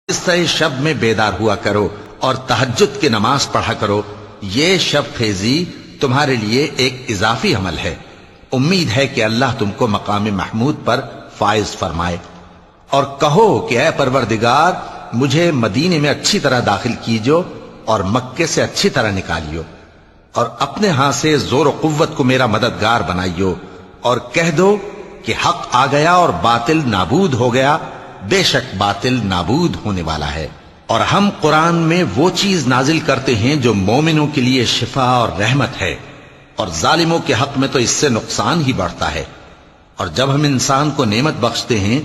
اس شب میں بیدار ہوا کرو اور تہجد کی نماز پڑھا کرو، یہ شب خیزی تمہارے لیے ایک اضافی عمل ہے۔ امید ہے کہ اللہ تم کو مقام محمود پر فائز فرمائے۔ اور کہو کہ اے پروردگار، مجھے مدینے میں اچھی طرح داخل کیجو اور مکے سے اچھی طرح نکالیو، اور اپنے ہاں سے زور و قوت کو میرا مددگار بنائیو، اور کہہ دو کہ حق آ گیا اور باطل نابود ہو گیا، بے شک باطل نابود ہونے والا ہے۔ اور ہم قرآن میں وہ چیز نازل کرتے ہیں جو مومنوں کے لیے شفا اور رحمت ہے، اور ظالموں کے حق میں تو اس سے نقصان ہی بڑھتا ہے۔ اور جب ہم انسان کو نعمت بخشتے ہیں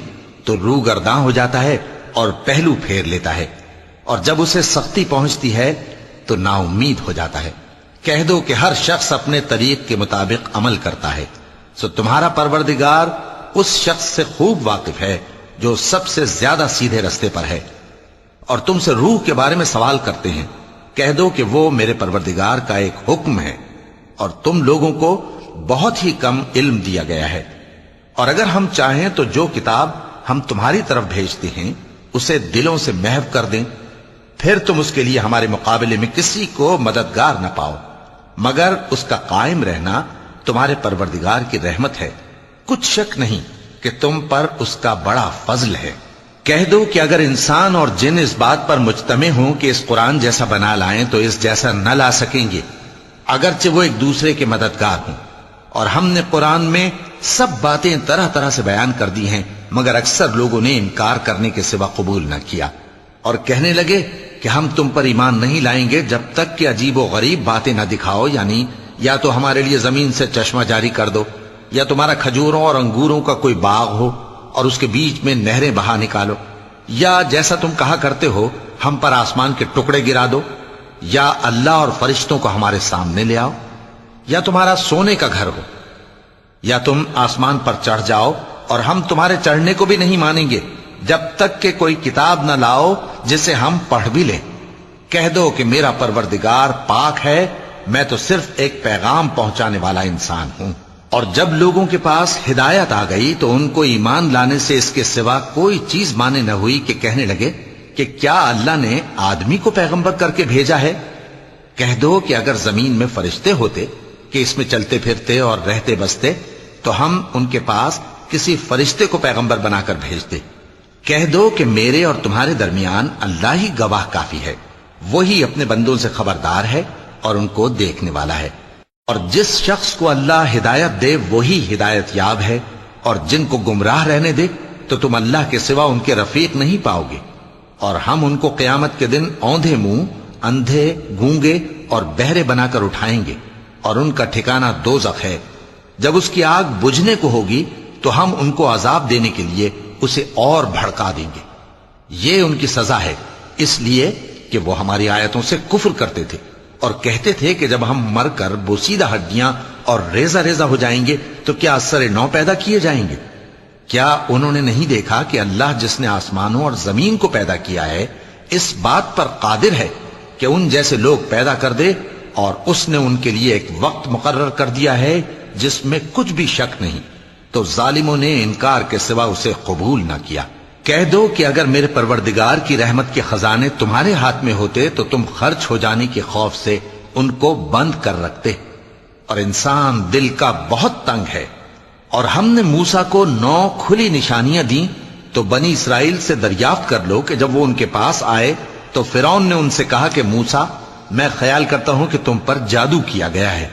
تو روح گرداں ہو جاتا ہے اور پہلو پھیر لیتا ہے، اور جب اسے سختی پہنچتی ہے تو نا امید ہو جاتا ہے۔ کہہ دو کہ ہر شخص اپنے طریق کے مطابق عمل کرتا ہے، سو تمہارا پروردگار اس شخص سے خوب واقف ہے جو سب سے زیادہ سیدھے رستے پر ہے۔ اور تم سے روح کے بارے میں سوال کرتے ہیں، کہہ دو کہ وہ میرے پروردگار کا ایک حکم ہے، اور تم لوگوں کو بہت ہی کم علم دیا گیا ہے۔ اور اگر ہم چاہیں تو جو کتاب ہم تمہاری طرف بھیجتے ہیں اسے دلوں سے محو کر دیں، پھر تم اس کے لیے ہمارے مقابلے میں کسی کو مددگار نہ پاؤ، مگر اس کا قائم رہنا تمہارے پروردگار کی رحمت ہے، کچھ شک نہیں کہ تم پر اس کا بڑا فضل ہے۔ کہہ دو کہ اگر انسان اور جن اس بات پر مجتمع ہوں کہ اس قرآن جیسا بنا لائیں تو اس جیسا نہ لا سکیں گے، اگرچہ وہ ایک دوسرے کے مددگار ہوں۔ اور ہم نے قرآن میں سب باتیں طرح طرح سے بیان کر دی ہیں، مگر اکثر لوگوں نے انکار کرنے کے سوا قبول نہ کیا، اور کہنے لگے کہ ہم تم پر ایمان نہیں لائیں گے جب تک کہ عجیب و غریب باتیں نہ دکھاؤ، یعنی یا تو ہمارے لیے زمین سے چشمہ جاری کر دو، یا تمہارا کھجوروں اور انگوروں کا کوئی باغ ہو اور اس کے بیچ میں نہریں بہا نکالو، یا جیسا تم کہا کرتے ہو ہم پر آسمان کے ٹکڑے گرا دو، یا اللہ اور فرشتوں کو ہمارے سامنے لے آؤ، یا تمہارا سونے کا گھر ہو، یا تم آسمان پر چڑھ جاؤ، اور ہم تمہارے چڑھنے کو بھی نہیں مانیں گے جب تک کہ کوئی کتاب نہ لاؤ جسے ہم پڑھ بھی لیں۔ کہہ دو کہ میرا پروردگار پاک ہے، میں تو صرف ایک پیغام پہنچانے والا انسان ہوں۔ اور جب لوگوں کے پاس ہدایت آ گئی تو ان کو ایمان لانے سے اس کے سوا کوئی چیز مانے نہ ہوئی کہ کہنے لگے کہ کیا اللہ نے آدمی کو پیغمبر کر کے بھیجا ہے؟ کہہ دو کہ اگر زمین میں فرشتے ہوتے کہ اس میں چلتے پھرتے اور رہتے بستے تو ہم ان کے پاس کسی فرشتے کو پیغمبر بنا کر بھیجتے۔ کہہ دو کہ میرے اور تمہارے درمیان اللہ ہی گواہ کافی ہے، وہی اپنے بندوں سے خبردار ہے اور ان کو دیکھنے والا ہے۔ اور جس شخص کو اللہ ہدایت دے وہی ہدایت یاب ہے، اور جن کو گمراہ رہنے دے تو تم اللہ کے سوا ان کے رفیق نہیں پاؤ گے۔ اور ہم ان کو قیامت کے دن اوندھے منہ، اندھے، گونگے اور بہرے بنا کر اٹھائیں گے، اور ان کا ٹھکانہ دوزخ ہے۔ جب اس کی آگ بجھنے کو ہوگی تو ہم ان کو عذاب دینے کے لیے اسے اور بھڑکا دیں گے۔ یہ ان کی سزا ہے، اس لیے کہ وہ ہماری آیتوں سے کفر کرتے تھے، اور کہتے تھے کہ جب ہم مر کر بوسیدہ ہڈیاں اور ریزہ ریزہ ہو جائیں گے تو کیا اثر نو پیدا کیے جائیں گے؟ کیا انہوں نے نہیں دیکھا کہ اللہ جس نے آسمانوں اور زمین کو پیدا کیا ہے اس بات پر قادر ہے کہ ان جیسے لوگ پیدا کر دے، اور اس نے ان کے لیے ایک وقت مقرر کر دیا ہے جس میں کچھ بھی شک نہیں، تو ظالموں نے انکار کے سوا اسے قبول نہ کیا۔ کہہ دو کہ اگر میرے پروردگار کی رحمت کے خزانے تمہارے ہاتھ میں ہوتے تو تم خرچ ہو جانے کے خوف سے ان کو بند کر رکھتے، اور انسان دل کا بہت تنگ ہے۔ اور ہم نے موسیٰ کو 9 کھلی نشانیاں دیں تو بنی اسرائیل سے دریافت کر لو کہ جب وہ ان کے پاس آئے تو فرعون نے ان سے کہا کہ موسیٰ، میں خیال کرتا ہوں کہ تم پر جادو کیا گیا ہے۔